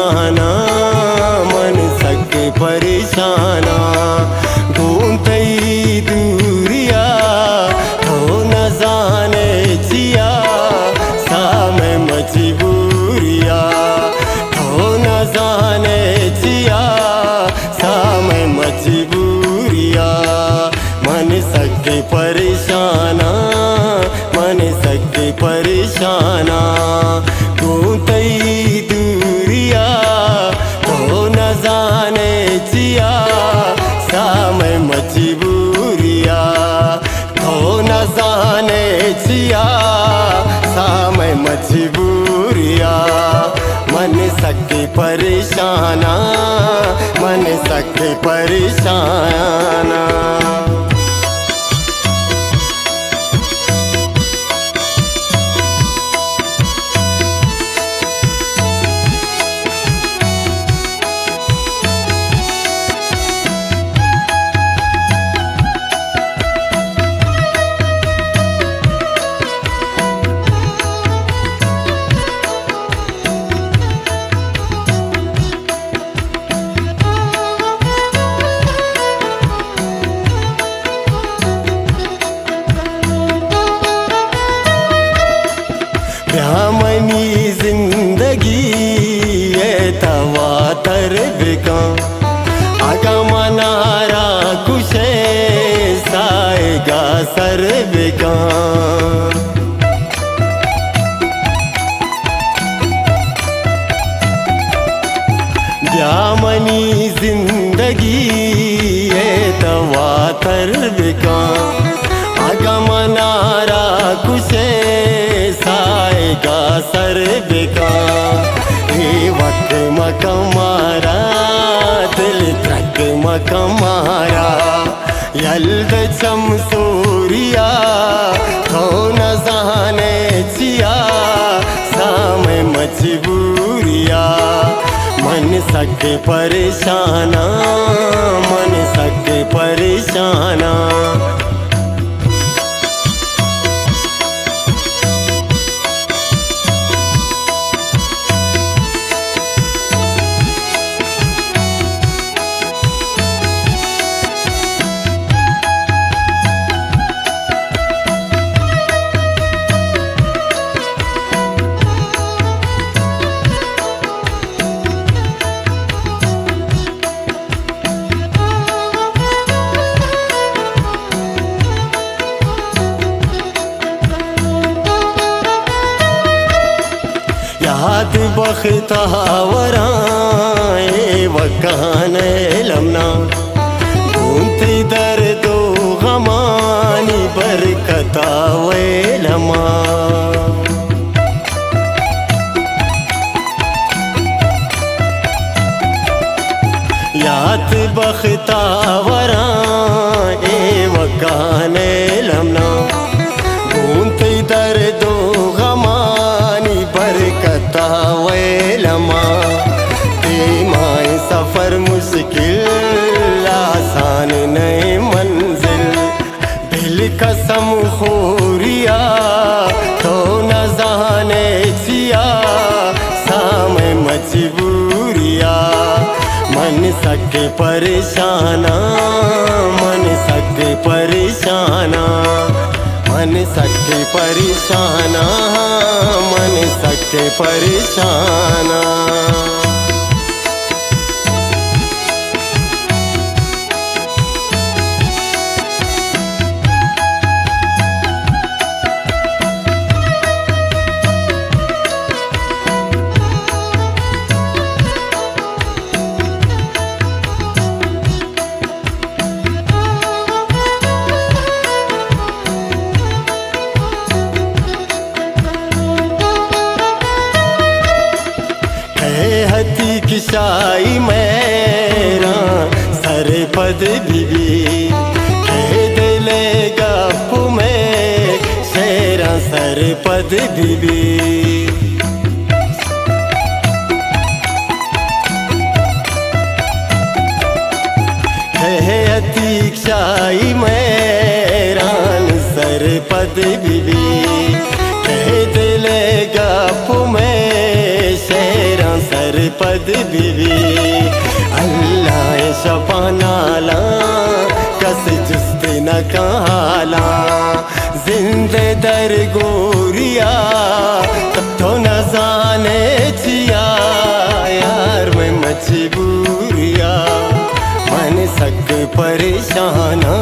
परेशाना मन सके परेशाना ढूंढते दूरिया तो न जाने जिया सामे मजबूरिया तो न जाने जिया सामे मजबूरिया मन सके परेशाना मन सके परेशाना ढूंढते दूरिया तो न जाने जिया सामे मजबूरिया तो न जाने जिया सामे मजबूरिया मन सके परेशाना मन सके परेशाना। ब्यामनी जिंदगी ये तवातर बिका आगा मनारा कुशे साएगा सर बिका ब्यामनी जिंदगी ये तवातर बिका आगा मनारा कुशे साएगा सर बिका हे वक्त मकमारा दिल तक मकमारा यल्द चमसूरिया तो न जाने जिया सामे मजबूरिया मन सके परेशाना मन सके परेशाना। याद बख्तावराए वकान लमना ढूंढती दर्दो गमानी बरकता वे लमा याद बख्तावराए वकान लमना ढूंढती दर्दो गमानी बरकता वे लमा माए सफर मुश्किल आसान नए मंजिल दिल कसम खोरिया तो न जाने जिया सामे मजबूरिया मन सके परेशाना मन सके परेशाना मन सके परेशाना मन सके परेशाना। हती किशाई मेरा सर पद बीबी कह दिले गप में शेरा सर पद बीबी हती किशाई मेरा सर पद बीबी कह दिले गप में शेरा सर पद पद बीबी अल्लाह शपानाला कस जुस्त न काला जिंदे दर गोरिया तो न जाने छिया यार मैं मजबूरिया मन सक परेशाना